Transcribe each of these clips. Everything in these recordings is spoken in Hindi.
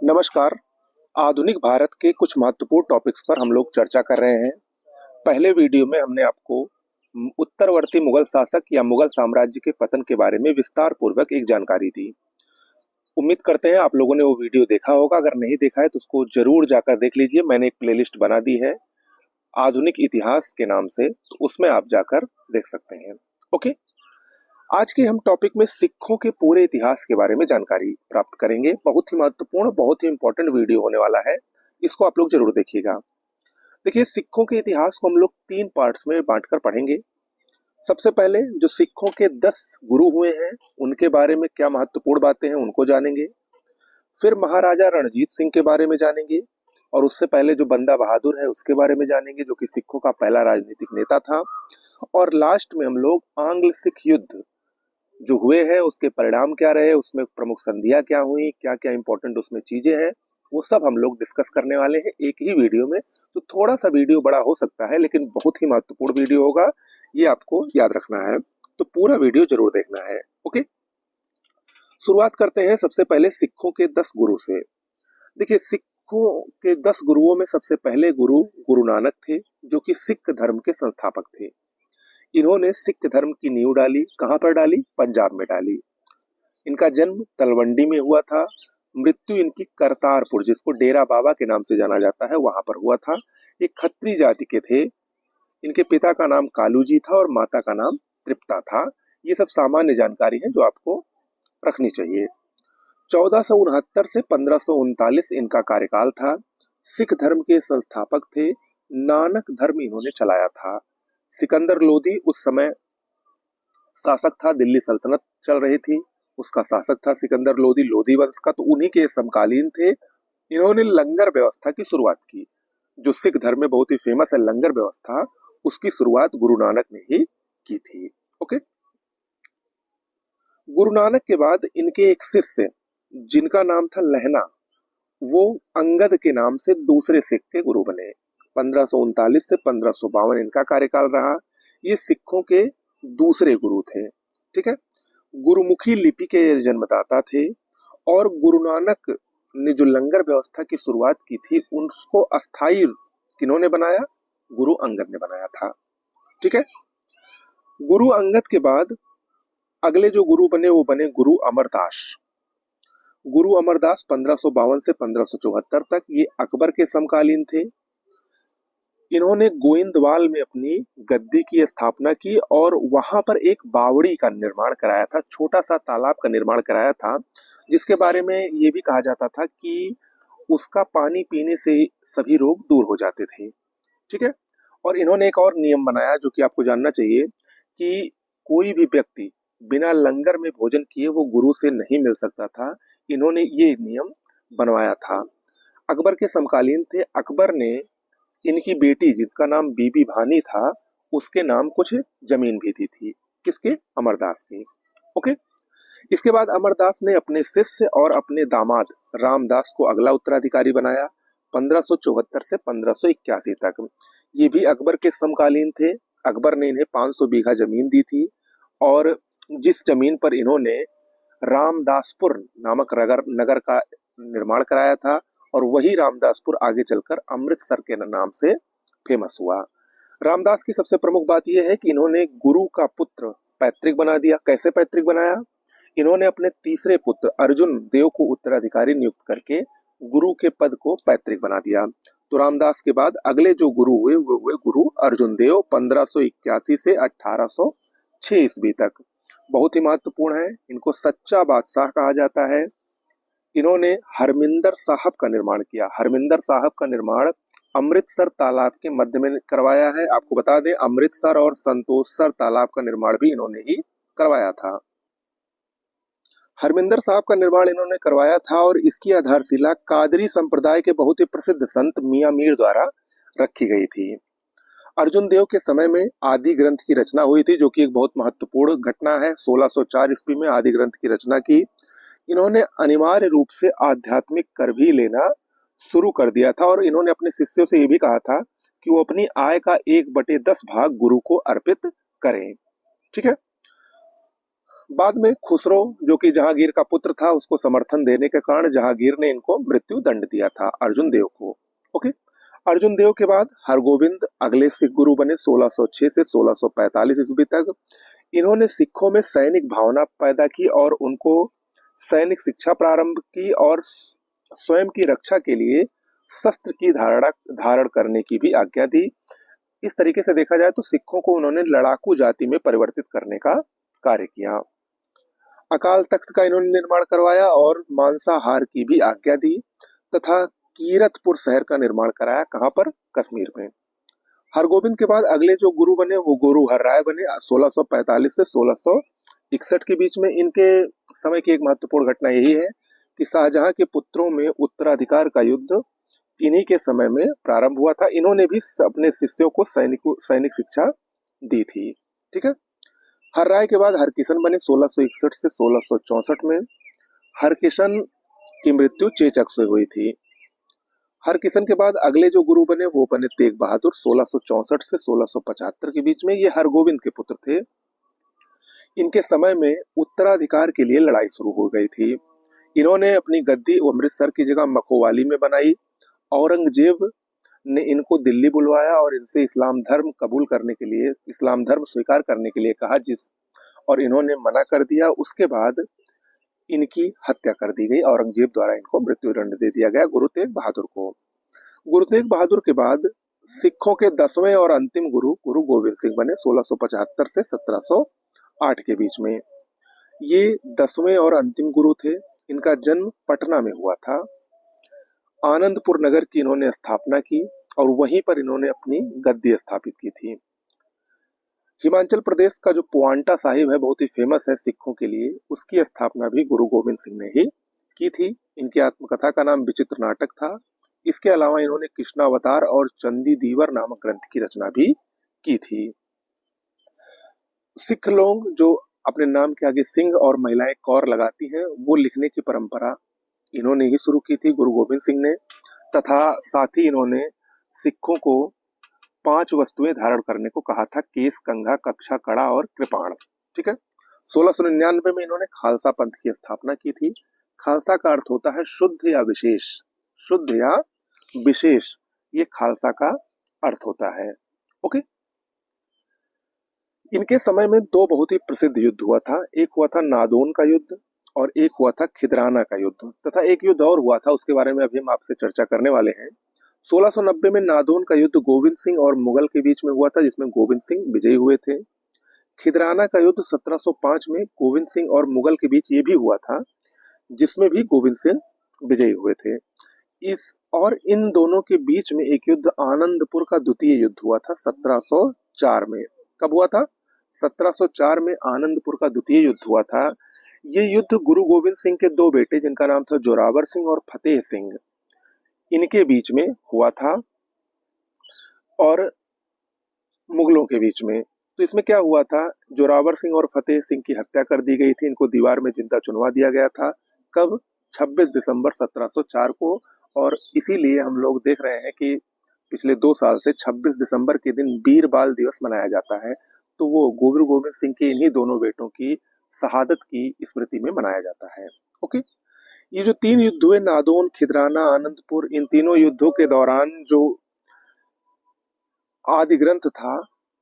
नमस्कार। आधुनिक भारत के कुछ महत्वपूर्ण टॉपिक्स पर हम लोग चर्चा कर रहे हैं। पहले वीडियो में हमने आपको उत्तरवर्ती मुगल शासक या मुगल साम्राज्य के पतन के बारे में विस्तार पूर्वक एक जानकारी दी। उम्मीद करते हैं आप लोगों ने वो वीडियो देखा होगा। अगर नहीं देखा है तो उसको जरूर जाकर देख लीजिए। मैंने एक प्लेलिस्ट बना दी है आधुनिक इतिहास के नाम से, तो उसमें आप जाकर देख सकते हैं। ओके, आज के हम टॉपिक में सिखों के पूरे इतिहास के बारे में जानकारी प्राप्त करेंगे। बहुत ही महत्वपूर्ण, बहुत ही इंपॉर्टेंट वीडियो होने वाला है, इसको आप लोग जरूर देखिएगा। देखिए, सिखों के इतिहास को हम लोग 3 पार्ट्स में बांटकर पढ़ेंगे। सबसे पहले जो सिखों के 10 गुरु हुए हैं उनके बारे में क्या महत्वपूर्ण बातें हैं उनको जानेंगे। फिर महाराजा रणजीत सिंह के बारे में जानेंगे, और उससे पहले जो बंदा बहादुर है उसके बारे में जानेंगे, जो कि सिखों का पहला राजनीतिक नेता था। और लास्ट में हम लोग आंग्ल सिख युद्ध जो हुए हैं उसके परिणाम क्या रहे, उसमें प्रमुख संधियां क्या हुई, क्या क्या इंपॉर्टेंट उसमें चीजें हैं, वो सब हम लोग डिस्कस करने वाले हैं एक ही वीडियो में। तो थोड़ा सा वीडियो बड़ा हो सकता है लेकिन बहुत ही महत्वपूर्ण वीडियो होगा, ये आपको याद रखना है। तो पूरा वीडियो जरूर देखना है। ओके, शुरुआत करते हैं सबसे पहले सिखों के 10 गुरु से। देखिए, सिखों के 10 गुरुओं में सबसे पहले गुरु गुरु नानक थे, जो कि सिख धर्म के संस्थापक थे। इन्होंने सिख धर्म की नींव डाली। कहां पर डाली? पंजाब में डाली। इनका जन्म तलवंडी में हुआ था। मृत्यु इनकी करतारपुर, जिसको डेरा बाबा के नाम से जाना जाता है, वहां पर हुआ था। ये खत्री जाति के थे। इनके पिता का नाम कालू जी था और माता का नाम तृप्ता था। ये सब सामान्य जानकारी है जो आपको रखनी चाहिए। 1469 से 1539 इनका कार्यकाल था। सिख धर्म के संस्थापक थे। नानक धर्म इन्होंने चलाया था। सिकंदर लोधी उस समय शासक था, दिल्ली सल्तनत चल रही थी, उसका शासक था सिकंदर लोधी, लोधी वंश का, तो उन्हीं के समकालीन थे। इन्होंने लंगर व्यवस्था की शुरुआत की, जो सिख धर्म में बहुत ही फेमस है लंगर व्यवस्था, उसकी शुरुआत गुरु नानक ने ही की थी। ओके, गुरु नानक के बाद इनके एक शिष्य जिनका नाम था लहना, वो अंगद के नाम से दूसरे सिख के गुरु बने। 1539 से 1552 इनका कार्यकाल रहा। ये सिखों के दूसरे गुरु थे। ठीक है, गुरुमुखी लिपि के जन्मदाता थे। और गुरु नानक ने जो लंगर व्यवस्था की शुरुआत की थी उसको अस्थाई किन्होंने बनाया? गुरु अंगद ने बनाया था। ठीक है, गुरु अंगद के बाद अगले जो गुरु बने वो बने गुरु अमरदास। गुरु अमरदास 1552 से 1574 तक ये अकबर के समकालीन थे। इन्होंने गोइंदवाल में अपनी गद्दी की स्थापना की और वहां पर एक बावड़ी का निर्माण कराया था, छोटा सा तालाब का निर्माण कराया था, जिसके बारे में ये भी कहा जाता था कि उसका पानी पीने से सभी रोग दूर हो जाते थे। ठीक है, और इन्होंने एक और नियम बनाया जो कि आपको जानना चाहिए कि कोई भी व्यक्ति बिना लंगर में भोजन किए वो गुरु से नहीं मिल सकता था। इन्होंने ये नियम बनवाया था। अकबर के समकालीन थे। अकबर ने इनकी बेटी जिसका नाम बीबी भानी था उसके नाम कुछ जमीन भी दी थी। किसके? अमरदास की। ओके, इसके बाद अमरदास ने अपने शिष्य और अपने दामाद रामदास को अगला उत्तराधिकारी बनाया 1574 से 1581 तक। ये भी अकबर के समकालीन थे। अकबर ने इन्हें 500 बीघा जमीन दी थी और जिस जमीन पर इन्होंने रामदासपुर नामक नगर का निर्माण कराया था, और वही रामदासपुर आगे चलकर अमृतसर के नाम से फेमस हुआ। रामदास की सबसे प्रमुख बात यह है कि इन्होंने गुरु का पुत्र पैतृक बना दिया। कैसे पैतृक बनाया? इन्होंने अपने तीसरे पुत्र अर्जुन देव को उत्तराधिकारी नियुक्त करके गुरु के पद को पैतृक बना दिया। तो रामदास के बाद अगले जो गुरु हुए वो हुए गुरु अर्जुन देव 1581 से 1806 ईस्वी तक। बहुत ही महत्वपूर्ण है। इनको सच्चा बादशाह कहा जाता है। इन्होंने हरमिंदर साहब का निर्माण किया। हरमिंदर साहब का निर्माण अमृतसर तालाब के मध्य में करवाया है। आपको बता दें, अमृतसर और संतोषसर तालाब का निर्माण भी इन्होंने ही करवाया था। हरमिंदर साहब का निर्माण इन्होंने करवाया था और इसकी आधारशिला कादरी संप्रदाय के बहुत ही प्रसिद्ध संत मियां मीर द्वारा रखी गई थी। अर्जुन देव के समय में आदि ग्रंथ की रचना हुई थी, जो कि एक बहुत महत्वपूर्ण घटना है। 1604 ईस्वी में आदि ग्रंथ की रचना की। इन्होंने अनिवार्य रूप से आध्यात्मिक कर भी लेना शुरू कर दिया था और इन्होंने अपने शिष्यों से ये भी कहा था कि वो अपनी आय का 1/10 भाग गुरु को अर्पित करें। ठीक है, बाद में खुसरो, जो कि जहांगीर का पुत्र था, उसको समर्थन देने के कारण जहांगीर ने इनको मृत्यु दंड दिया था, अर्जुन देव को। ओके। अर्जुन देव के बाद हरगोविंद अगले सिख गुरु बने 1606 से 1645 ईस्वी तक। इन्होंने सिखों में सैनिक भावना पैदा की और उनको सैनिक शिक्षा प्रारंभ की और स्वयं की रक्षा के लिए शस्त्र की धारण करने की भी आज्ञा दी। इस तरीके से देखा जाए तो सिखों को उन्होंने लड़ाकू जाति में परिवर्तित करने का कार्य किया। अकाल तख्त का इन्होंने निर्माण करवाया और मांसाहार की भी आज्ञा दी तथा कीरतपुर शहर का निर्माण कराया। कहां पर? कश्मीर में। हरगोविंद के बाद अगले जो गुरु बने वो गुरु हरराय बने 1645 से 1661 के बीच में। इनके समय की एक महत्वपूर्ण घटना यही है कि शाहजहां के पुत्रों में उत्तराधिकार का युद्ध इन्हीं के समय में प्रारंभ हुआ था। इन्होंने भी अपने शिष्यों को सैनिक शिक्षा दी थी। ठीक है। हरराय के बाद हरकिशन बने 1661 से 1664 में। हरकिशन की मृत्यु चेचक से हुई थी। हरकिशन के बाद अगले जो गुरु बने वो बने तेग बहादुर 1664 से 1675 के बीच में। ये हरगोविंद के पुत्र थे। इनके समय में उत्तराधिकार के लिए लड़ाई शुरू हो गई थी। इन्होंने अपनी गद्दी अमृतसर की जगह मकोवाली में बनाई। औरंगजेब ने इनको दिल्ली बुलवाया और इनसे इस्लाम धर्म कबूल करने के लिए, इस्लाम धर्म स्वीकार करने के लिए कहा, और इन्होंने मना कर दिया। उसके बाद इनकी हत्या कर दी गई। औरंगजेब द्वारा इनको मृत्युदंड दे दिया गया गुरु तेग बहादुर को। गुरु तेग बहादुर के बाद सिखों के 10वें और अंतिम गुरु गुरु गोविंद सिंह बने 1675 से 1708 के बीच में। ये 10वें और अंतिम गुरु थे। इनका जन्म पटना में हुआ था। आनंदपुर नगर की इन्होंने स्थापना की और वहीं पर इन्होंने अपनी गद्दी स्थापित की थी। हिमाचल प्रदेश का जो पुआंटा साहिब है, बहुत ही फेमस है सिखों के लिए, उसकी स्थापना भी गुरु गोविंद सिंह ने ही की थी। इनकी आत्मकथा का नाम विचित्र नाटक था। इसके अलावा इन्होंने कृष्णावतार और चंदी दीवर नामक ग्रंथ की रचना भी की थी। सिख लोग जो अपने नाम के आगे सिंह और महिलाएं कौर लगाती हैं, वो लिखने की परंपरा इन्होंने ही शुरू की थी, गुरु गोविंद सिंह ने। तथा साथ ही इन्होंने सिखों को 5 वस्तुएं धारण करने को कहा था: केस, कंघा, कक्षा, कड़ा और कृपाण। ठीक है। 1699 में इन्होंने खालसा पंथ की स्थापना की थी। खालसा का अर्थ होता है शुद्ध या विशेष। शुद्ध या विशेष, ये खालसा का अर्थ होता है। ओके। इनके समय में 2 बहुत ही प्रसिद्ध युद्ध हुआ था। एक हुआ था नादौन का युद्ध और एक हुआ था खिदराना का युद्ध, तथा एक युद्ध और हुआ था, उसके बारे में अभी हम आपसे चर्चा करने वाले हैं। 1690 में नादौन का युद्ध गोविंद सिंह और मुगल के बीच में हुआ था, जिसमें गोविंद सिंह विजयी हुए थे। खिदराना का युद्ध 1705 में गोविंद सिंह और मुगल के बीच ये भी हुआ था, जिसमें भी गोविंद सिंह विजयी हुए थे। इन दोनों के बीच में एक युद्ध आनंदपुर का द्वितीय युद्ध हुआ था 1704 में। कब हुआ था? 1704 में आनंदपुर का द्वितीय युद्ध हुआ था। ये युद्ध गुरु गोविंद सिंह के 2 बेटे, जिनका नाम था जोरावर सिंह और फतेह सिंह, इनके बीच में हुआ था और मुगलों के बीच में। तो इसमें क्या हुआ था? जोरावर सिंह और फतेह सिंह की हत्या कर दी गई थी। इनको दीवार में जिंदा चुनवा दिया गया था। कब? 26 दिसंबर 1704 को। और इसीलिए हम लोग देख रहे हैं कि पिछले 2 साल से 26 दिसंबर के दिन वीर बाल दिवस मनाया जाता है। तो वो गुरु गोविंद सिंह के इन्हीं दोनों बेटों की शहादत की स्मृति में मनाया जाता है। ओके। ये जो 3 युद्ध हुए, नादौन, खिदराना, आनंदपुर, इन तीनों युद्धों के दौरान जो आदि ग्रंथ था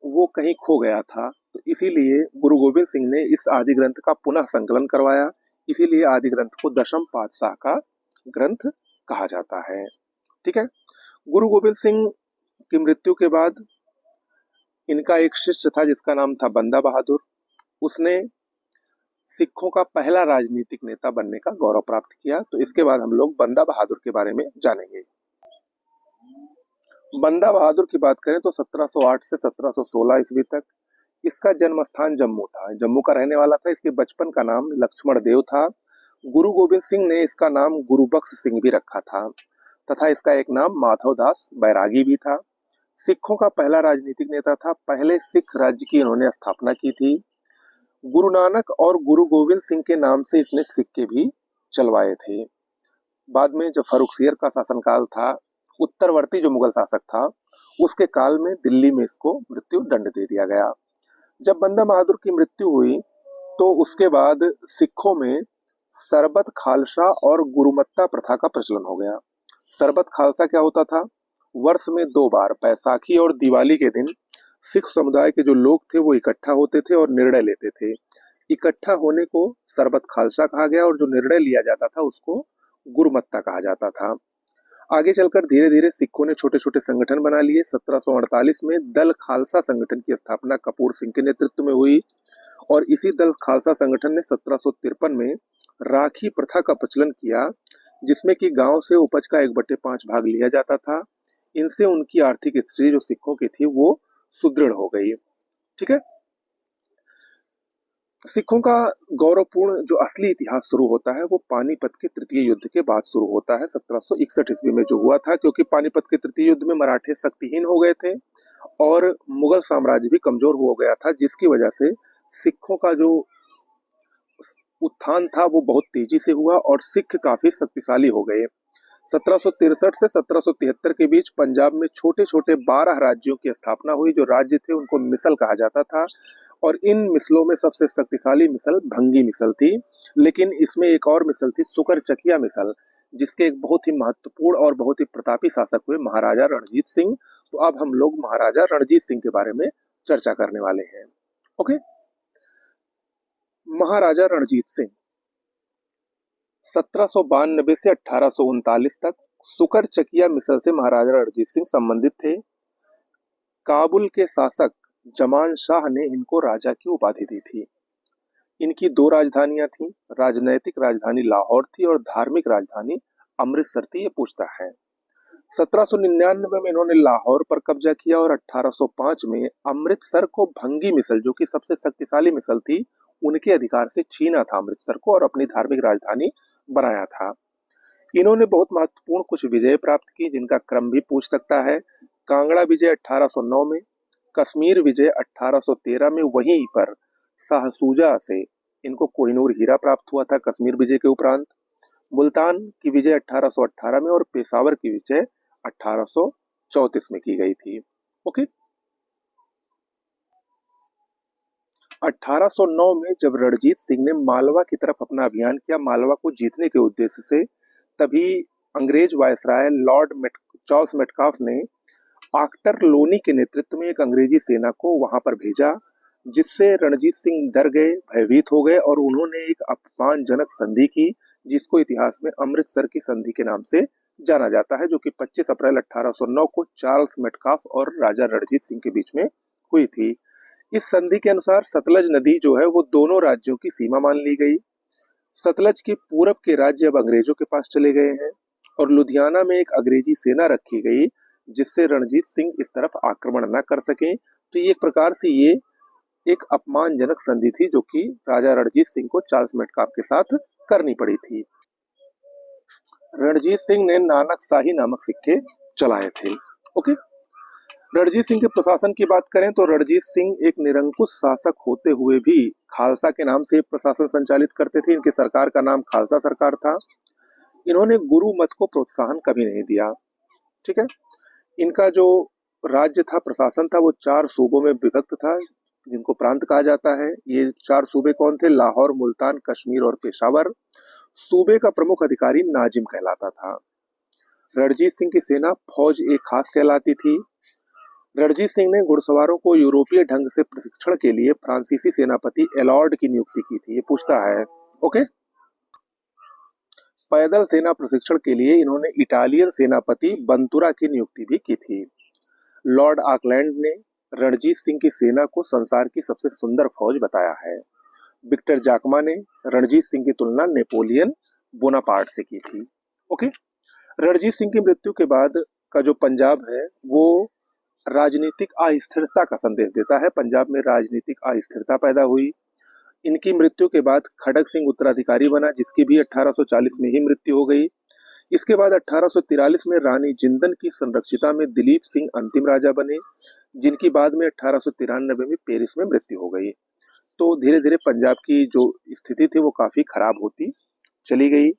वो कहीं खो गया था। तो इसीलिए गुरु गोविंद सिंह ने इस आदि ग्रंथ का पुनः संकलन करवाया। इसीलिए आदि ग्रंथ को दशम पातशाह का ग्रंथ कहा जाता है। ठीक है। गुरु गोविंद सिंह की मृत्यु के बाद इनका एक शिष्य था जिसका नाम था बंदा बहादुर। उसने सिखों का पहला राजनीतिक नेता बनने का गौरव प्राप्त किया। तो इसके बाद हम लोग बंदा बहादुर के बारे में जानेंगे। बंदा बहादुर की बात करें तो 1708 से 1716 ईस्वी तक इसका जन्म स्थान जम्मू था। जम्मू का रहने वाला था। इसके बचपन का नाम लक्ष्मण देव था। गुरु गोविंद सिंह ने इसका नाम गुरुबख्श सिंह भी रखा था तथा इसका एक नाम माधव दास बैरागी भी था। सिखों का पहला राजनीतिक नेता था। पहले सिख राज्य की इन्होंने स्थापना की थी। गुरु नानक और गुरु गोविंद सिंह के नाम से इसने सिक्के भी चलवाए थे। बाद में जब फर्रुखसियर का शासनकाल था, उत्तरवर्ती जो मुगल शासक था, उसके काल में दिल्ली में इसको मृत्यु दंड दे दिया गया। जब बंदा बहादुर की मृत्यु हुई तो उसके बाद सिखों में सरबत खालसा और गुरुमत्ता प्रथा का प्रचलन हो गया। सरबत खालसा क्या होता था? वर्ष में 2 बार बैसाखी और दिवाली के दिन सिख समुदाय के जो लोग थे वो इकट्ठा होते थे और निर्णय लेते थे। इकट्ठा होने को सरबत खालसा कहा गया और जो निर्णय लिया जाता था उसको गुरुमत्ता कहा जाता था। आगे चलकर धीरे धीरे सिखों ने छोटे छोटे संगठन बना लिए। 1748 में दल खालसा संगठन की स्थापना कपूर सिंह के नेतृत्व में हुई और इसी दल खालसा संगठन ने 1753 में राखी प्रथा का प्रचलन किया, जिसमें कि गांव से उपज का 1/5 भाग लिया जाता था। इनसे उनकी आर्थिक स्थिति जो सिखों की थी वो सुदृढ़ हो गई। ठीक है। सिखों का गौरवपूर्ण जो असली इतिहास शुरू होता है वो पानीपत के तृतीय युद्ध के बाद शुरू होता है, 1761 ईस्वी में जो हुआ था, क्योंकि पानीपत के तृतीय युद्ध में मराठे शक्तिहीन हो गए थे और मुगल साम्राज्य भी कमजोर हो गया था, जिसकी वजह से सिखों का जो उत्थान था वो बहुत तेजी से हुआ और सिख काफी शक्तिशाली हो गए। 1763 से 1773 के बीच पंजाब में छोटे छोटे 12 राज्यों की स्थापना हुई। जो राज्य थे उनको मिसल कहा जाता था और इन मिसलों में सबसे शक्तिशाली मिसल भंगी मिसल थी, लेकिन इसमें एक और मिसल थी सुकर चकिया मिसल, जिसके एक बहुत ही महत्वपूर्ण और बहुत ही प्रतापी शासक हुए महाराजा रणजीत सिंह। तो अब हम लोग महाराजा रणजीत सिंह के बारे में चर्चा करने वाले हैं। ओके। महाराजा रणजीत सिंह 1792 से 1839 तक सुकर चकिया मिसल से महाराजा रणजीत सिंह संबंधित थे। काबुल के शासक जमान शाह ने इनको राजा की उपाधि दी थी। इनकी 2 राजधानियां थीं, राजनैतिक राजधानी लाहौर थी और धार्मिक राजधानी अमृतसर थी, ये पूछता है। 1799 में इन्होंने लाहौर पर कब्जा किया और 1805 में अमृतसर को भंगी मिसल, जो कि सबसे शक्तिशाली मिसल थी, उनके अधिकार से छीना था अमृतसर को और अपनी धार्मिक राजधानी बनाया था। इन्होंने बहुत महत्वपूर्ण कुछ विजय प्राप्त की, जिनका क्रम भी पूछ सकता है। कांगड़ा विजय 1809 में, कश्मीर विजय 1813 में, वहीं पर शाहसूजा से इनको कोहिनूर हीरा प्राप्त हुआ था कश्मीर विजय के उपरांत। मुल्तान की विजय 1818 में और पेशावर की विजय 1834 में की गई थी। ओके। 1809 में जब रणजीत सिंह ने मालवा की तरफ अपना अभियान किया, मालवा को जीतने के उद्देश्य से, तभी अंग्रेज वायसराय लॉर्ड चार्ल्स मेटकाफ ने आक्टर लोनी के नेतृत्व में एक अंग्रेजी सेना को वहां पर भेजा, जिससे रणजीत सिंह डर गए, भयभीत हो गए और उन्होंने एक अपमानजनक संधि की, जिसको इतिहास में अमृतसर की संधि के नाम से जाना जाता है, जो कि 25 अप्रैल 1809 को चार्ल्स मेटकाफ और राजा रणजीत सिंह के बीच में हुई थी। इस संधि के अनुसार सतलज नदी जो है वो दोनों राज्यों की सीमा मान ली गई। सतलज के पूरब के राज्य अब अंग्रेजों के पास चले गए हैं और लुधियाना में एक अंग्रेजी सेना रखी गई, जिससे रणजीत सिंह इस तरफ आक्रमण न कर सके। तो ये एक प्रकार से ये एक अपमानजनक संधि थी, जो कि राजा रणजीत सिंह को चार्ल्स मेटकाफ के साथ करनी पड़ी थी। रणजीत सिंह ने नानक शाही नामक सिक्के चलाए थे। ओके। रणजीत सिंह के प्रशासन की बात करें तो रणजीत सिंह एक निरंकुश शासक होते हुए भी खालसा के नाम से प्रशासन संचालित करते थे। इनकी सरकार का नाम खालसा सरकार था। इन्होंने गुरु मत को प्रोत्साहन कभी नहीं दिया। ठीक है। इनका जो राज्य था, प्रशासन था, वो 4 सूबों में विभक्त था, जिनको प्रांत कहा जाता है। ये 4 सूबे कौन थे? लाहौर, मुल्तान, कश्मीर और पेशावर। सूबे का प्रमुख अधिकारी नाजिम कहलाता था। रणजीत सिंह की सेना फौज एक खास कहलाती थी। रणजीत सिंह ने घुड़सवारों को यूरोपीय ढंग से प्रशिक्षण के लिए फ्रांसीसी सेनापति एलॉर्ड की नियुक्ति की थी, ये पूछता है। ओके। पैदल सेना प्रशिक्षण के लिए इन्होंने इटालियन सेनापति बंतुरा की नियुक्ति भी की थी। लॉर्ड ऑकलैंड ने रणजीत सिंह की सेना को संसार की सबसे सुंदर फौज बताया है। विक्टर जाकमा ने रणजीत सिंह की तुलना नेपोलियन बोनापार्ट से की थी। ओके। रणजीत सिंह की मृत्यु के बाद का जो पंजाब है वो राजनीतिक अस्थिरता का संदेश देता है। पंजाब में राजनीतिक अस्थिरता पैदा हुई। इनकी मृत्यु के बाद खड़ग सिंह उत्तराधिकारी बना, जिसकी भी 1840 में ही मृत्यु हो गई। इसके बाद 1843 में रानी जिंदन की संरक्षिता में दिलीप सिंह अंतिम राजा बने, जिनकी बाद में 1893 में पेरिस में मृत्यु हो गई। तो धीरे धीरे पंजाब की जो स्थिति थी वो काफी खराब होती चली गई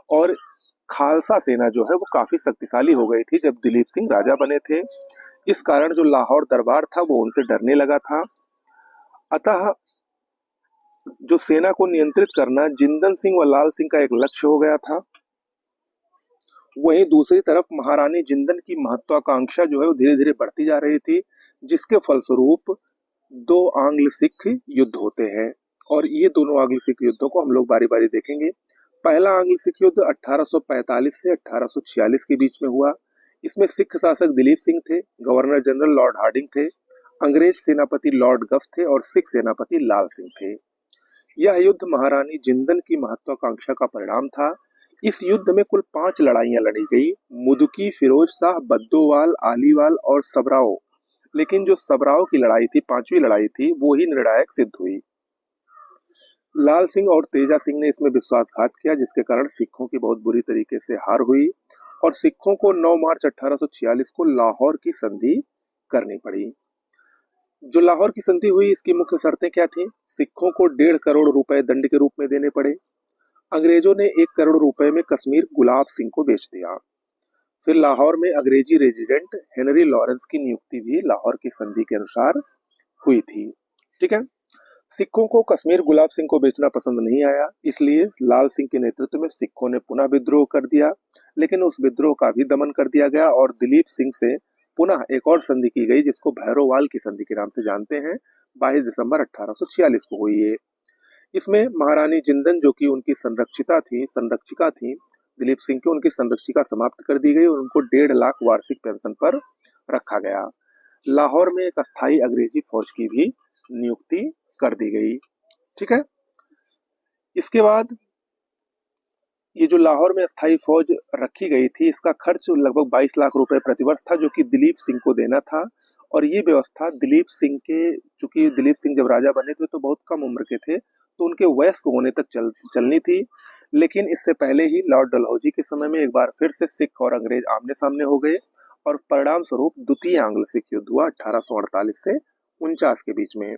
और खालसा सेना जो है वो काफी शक्तिशाली हो गई थी जब दिलीप सिंह राजा बने थे। इस कारण जो लाहौर दरबार था वो उनसे डरने लगा था। अतः जो सेना को नियंत्रित करना जिंदन सिंह व लाल सिंह का एक लक्ष्य हो गया था। वहीं दूसरी तरफ महारानी जिंदन की महत्वाकांक्षा जो है वो धीरे धीरे बढ़ती जा रही थी, जिसके फलस्वरूप दो आंग्ल सिख युद्ध होते हैं। और ये दोनों आंग्ल सिख युद्धों को हम लोग बारी बारी देखेंगे। पहला आंग्ल सिख युद्ध 1845 से 1846 के बीच में हुआ। इसमें सिख शासक दिलीप सिंह थे, गवर्नर जनरल लॉर्ड हार्डिंग थे, अंग्रेज सेनापति लॉर्ड गफ थे और सिख सेनापति लाल सिंह थे। यह युद्ध महारानी जिंदन की महत्वाकांक्षा का परिणाम था। इस युद्ध में कुल 5 लड़ाइयां लड़ी गई। मुदकी, फिरोज शाह, बद्दोवाल, आलीवाल और सबराओ। लेकिन जो सबराओ की लड़ाई थी, 5वीं लड़ाई थी, वो ही निर्णायक सिद्ध हुई। लाल सिंह और तेजा सिंह ने इसमें विश्वासघात किया, जिसके कारण सिखों की बहुत बुरी तरीके से हार हुई और सिखों को 9 मार्च 1846 को लाहौर की संधि करनी पड़ी। जो लाहौर की संधि हुई, इसकी मुख्य शर्तें क्या थी? सिखों को 1.5 करोड़ रुपए दंड के रूप में देने पड़े। अंग्रेजों ने 1 करोड़ रुपए में कश्मीर गुलाब सिंह को बेच दिया। फिर लाहौर में अंग्रेजी रेजिडेंट हेनरी लॉरेंस की नियुक्ति भी लाहौर की संधि के अनुसार हुई थी। ठीक है। सिखों को कश्मीर गुलाब सिंह को बेचना पसंद नहीं आया, इसलिए लाल सिंह के नेतृत्व में सिखों ने पुनः विद्रोह कर दिया। लेकिन उस विद्रोह का भी दमन कर दिया गया और दिलीप सिंह से पुनः एक और संधि की गई, जिसको भैरोवाल की संधि के नाम से जानते हैं। 22 दिसंबर 1846 को हुई है। इसमें महारानी जिंदन, जो कि उनकी संरक्षिका थी दिलीप सिंह की, उनकी संरक्षिका समाप्त कर दी गई और उनको 1.5 लाख वार्षिक पेंशन पर रखा गया। लाहौर में एक अस्थायी अंग्रेजी फौज की भी नियुक्ति कर दी गई। ठीक है। इसके बाद ये जो लाहौर में अस्थायी फौज रखी गई थी, इसका खर्च लगभग 22 लाख रुपए प्रतिवर्ष था, जो कि दिलीप सिंह को देना था। और ये व्यवस्था दिलीप सिंह के, चूंकि दिलीप सिंह जब राजा बने थे तो बहुत कम उम्र के थे, तो उनके वयस्क होने तक चलनी थी। लेकिन इससे पहले ही लॉर्ड डलहौजी के समय में एक बार फिर से सिख और अंग्रेज आमने सामने हो गए और परिणाम स्वरूप द्वितीय आंग्ल सिख युद्ध हुआ 1848 से 49 के बीच में।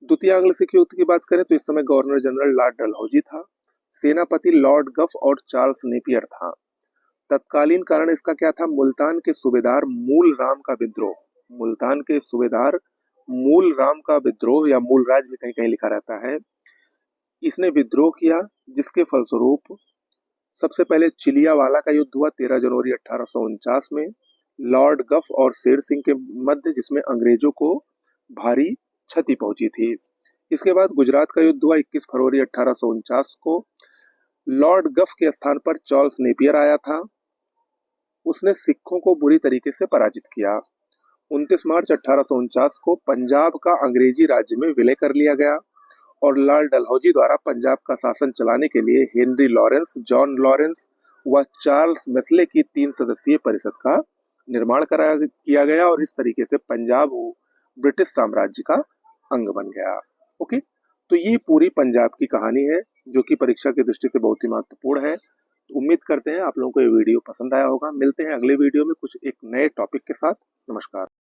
द्वितीय आंग्ल सिख युद्ध की बात करें तो इस समय गवर्नर जनरल लॉर्ड डलहौजी था, सेनापति लॉर्ड गफ और चार्ल्स नेपियर था। तत्कालीन कारण इसका क्या था? मुल्तान के सूबेदार मूल राम का विद्रोह। मुल्तान के सूबेदार मूल राम का विद्रोह, या मूलराज भी कहीं कहीं लिखा रहता है, इसने विद्रोह किया, जिसके फलस्वरूप सबसे पहले चिलियावाला का युद्ध हुआ 13 जनवरी 1849 में लॉर्ड गफ और शेर सिंह के मध्य, जिसमें अंग्रेजों को भारी क्षति पहुंची थी। इसके बाद गुजरात का युद्ध हुआ 21 फरवरी 1849 को। लॉर्ड गफ के स्थान पर चार्ल्स नेपियर आया था। उसने सिखों को बुरी तरीके से पराजित किया। 29 मार्च 1849 को पंजाब का अंग्रेजी राज्य में विलय कर लिया गया और लॉर्ड डलहौजी द्वारा पंजाब का शासन चलाने के लिए हेनरी लॉरेंस, जॉन लॉरेंस व चार्ल्स मेस्ले की 3 सदस्यीय परिषद का निर्माण किया गया और इस तरीके से पंजाब ब्रिटिश साम्राज्य का अंग बन गया। ओके, तो ये पूरी पंजाब की कहानी है, जो कि परीक्षा की दृष्टि से बहुत ही महत्वपूर्ण है। उम्मीद करते हैं आप लोगों को ये वीडियो पसंद आया होगा। मिलते हैं अगले वीडियो में कुछ एक नए टॉपिक के साथ। नमस्कार।